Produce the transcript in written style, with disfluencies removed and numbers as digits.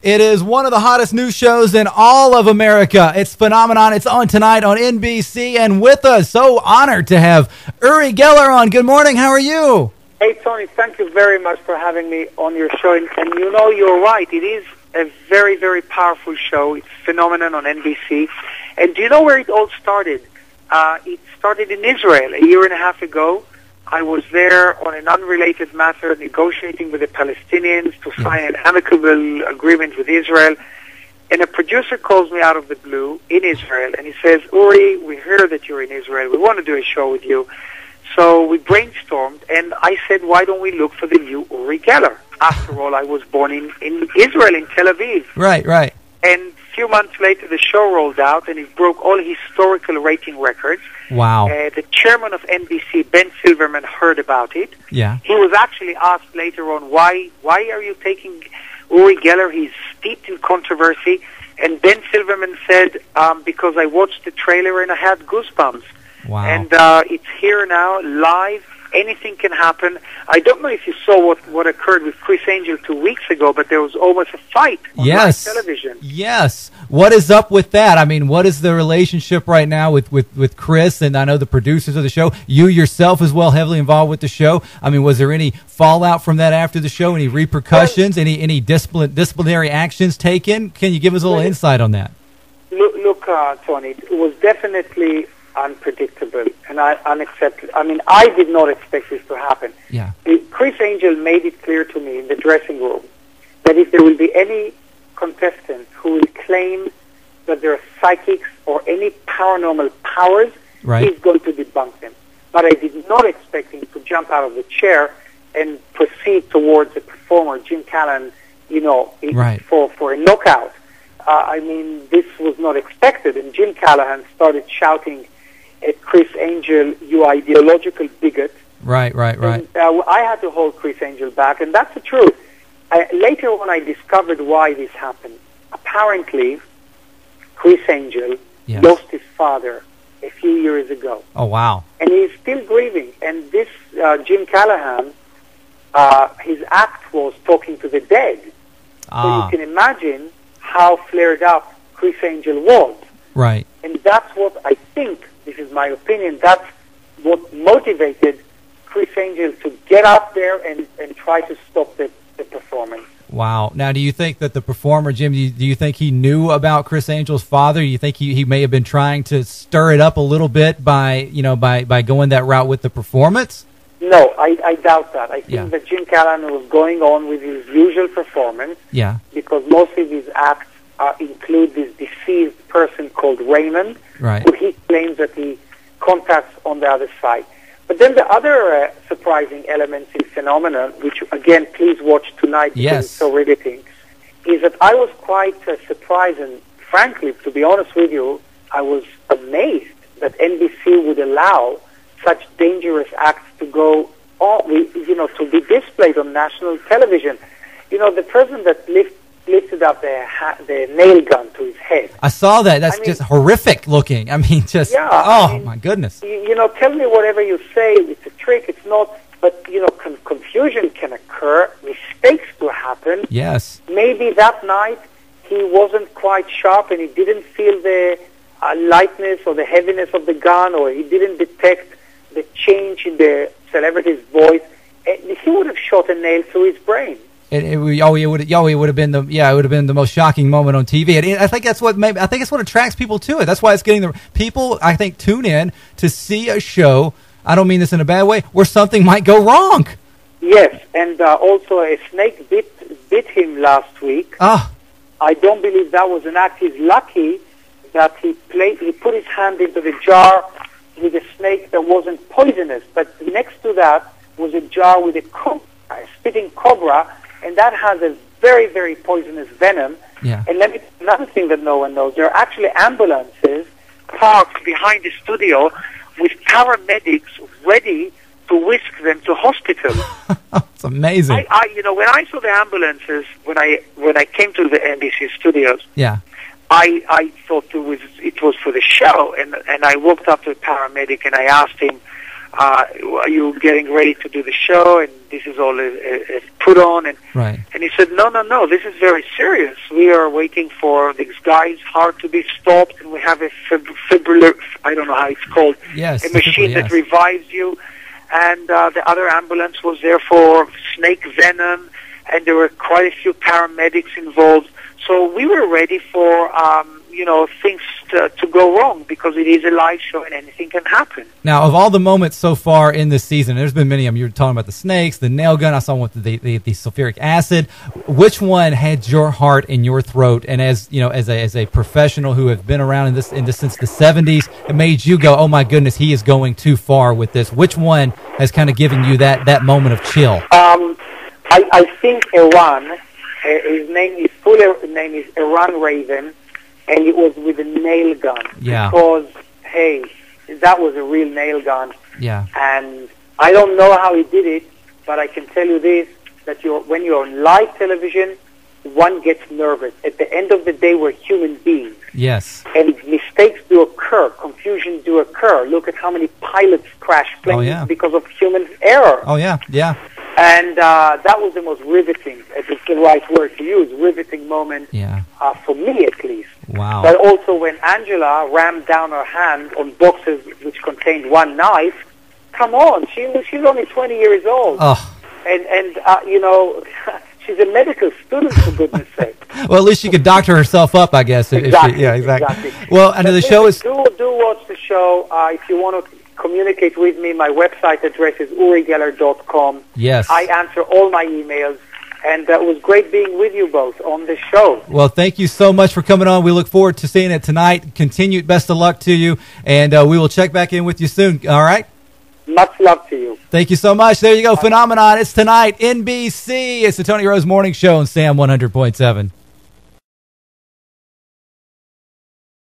It is one of the hottest news shows in all of America. It's Phenomenon. It's on tonight on NBC. And with us, so honored to have Uri Geller on. Good morning. How are you? Hey, Tony. Thank you very much for having me on your show. And you know, you're right. It is a very, very powerful show. It's Phenomenon on NBC. And do you know where it all started? It started in Israel a year and a half ago. I was there on an unrelated matter, negotiating with the Palestinians to sign an amicable agreement with Israel. And a producer calls me out of the blue in Israel, and he says, Uri, we hear that you're in Israel. We want to do a show with you. So we brainstormed, and I said, why don't we look for the new Uri Geller? After all, I was born in Israel, in Tel Aviv. Right. And a few months later, the show rolled out, and it broke all historical rating records. Wow. The chairman of NBC, Ben Silverman, heard about it. Yeah. He was actually asked later on, why are you taking Uri Geller? He's steeped in controversy. And Ben Silverman said, because I watched the trailer and I had goosebumps. Wow. And it's here now, live. Anything can happen. I don't know if you saw what occurred with Criss Angel 2 weeks ago, but there was almost a fight on live television. Yes. What is up with that? I mean, what is the relationship right now with Criss? And I know the producers of the show, you yourself as well, heavily involved with the show. I mean, was there any fallout from that after the show? Any repercussions? Any disciplinary actions taken? Can you give us a little insight on that? Look, Tony, it was definitely unpredictable and unacceptable. I mean, I did not expect this to happen. Yeah. Criss Angel made it clear to me in the dressing room that if there will be any contestant who will claim that there are psychics or any paranormal powers, he's going to debunk them. But I did not expect him to jump out of the chair and proceed towards the performer, Jim Callahan, for a knockout. I mean, this was not expected. And Jim Callahan started shouting at Criss Angel, you ideological bigot. Right. And, I had to hold Criss Angel back, and that's the truth. Later on, I discovered why this happened. Apparently, Criss Angel lost his father a few years ago. Oh, wow. And he's still grieving. And this Jim Callahan, his act was talking to the dead. So you can imagine how flared up Criss Angel was. Right. And that's what I think, this is my opinion, that's what motivated Criss Angel to get up there and try to stop the performance. Wow. Now, do you think that the performer, Jim, do you think he knew about Criss Angel's father? Do you think he may have been trying to stir it up a little bit by going that route with the performance? No, I doubt that. I think that Jim Callahan was going on with his usual performance. Yeah. Because most of his acts include this deceased person called Raymond, who he claims that he contacts on the other side. But then the other surprising elements in Phenomenon, which again, please watch tonight because it's so riveting, is that I was quite surprised, and frankly, to be honest with you, I was amazed that NBC would allow such dangerous acts to go on, to be displayed on national television. You know, the person that lifted up the nail gun to his head. I saw that. That's just horrific looking. I mean, my goodness. Tell me whatever you say. It's a trick. It's not. But, confusion can occur. Mistakes will happen. Yes. Maybe that night he wasn't quite sharp and he didn't feel the lightness or the heaviness of the gun, or he didn't detect the change in the celebrity's voice. He would have shot a nail through his brain. It would have been the most shocking moment on TV. And I think that's what attracts people to it. That's why it's getting the people, I think, tune in to see a show. I don't mean this in a bad way, where something might go wrong. Yes, and also a snake bit him last week. I don't believe that was an act. He's lucky that he put his hand into the jar with a snake that wasn't poisonous. But next to that was a jar with a spitting cobra, and that has a very, very poisonous venom. Yeah. And then another thing that no one knows, there are actually ambulances parked behind the studio with paramedics ready to whisk them to hospital. It's amazing. When I saw the ambulances, when I came to the NBC studios, I thought it was for the show, and I walked up to a paramedic and I asked him, are you getting ready to do the show? And this is all a put on. And Right. and he said, no, this is very serious. We are waiting for this guy's heart to be stopped, and we have a fibrillator, I don't know how it's called, Yes. a machine that revives you. And the other ambulance was there for snake venom, and there were quite a few paramedics involved. So we were ready for, things to go wrong, because it is a live show and anything can happen. Now, of all the moments so far in this season, there's been many of them. You were talking about the snakes, the nail gun. I saw one with the sulfuric acid. Which one had your heart in your throat? And as a professional who have been around in this since the 70s, it made you go, "Oh my goodness, he is going too far with this." Which one has kind of given you that moment of chill? I think Iran. His full name is Iran Raven, and it was with a nail gun. Yeah. Because, hey, that was a real nail gun. Yeah. And I don't know how he did it, but I can tell you this, that when you're on live television, one gets nervous. At the end of the day, we're human beings. Yes. And mistakes do occur. Confusion do occur. Look at how many pilots crash planes because of human error. Oh, yeah, yeah. And that was the most riveting, if it's the right word to use, riveting moment for me at least. Wow. But also when Angela rammed down her hand on boxes which contained one knife, come on, she's only 20 years old. Oh. And she's a medical student, for goodness sake. Well, at least she could doctor herself up, I guess. Exactly. Exactly. Well, and the show is... Do watch the show. If you want to communicate with me, my website address is urigeller.com. Yes. I answer all my emails, and it was great being with you both on the show. Well, thank you so much for coming on. We look forward to seeing it tonight. Continued best of luck to you, and we will check back in with you soon. All right? Much love to you. Thank you so much. There you go. Phenomenon. It's tonight, NBC. It's the Tony Rose Morning Show on Sam 100.7.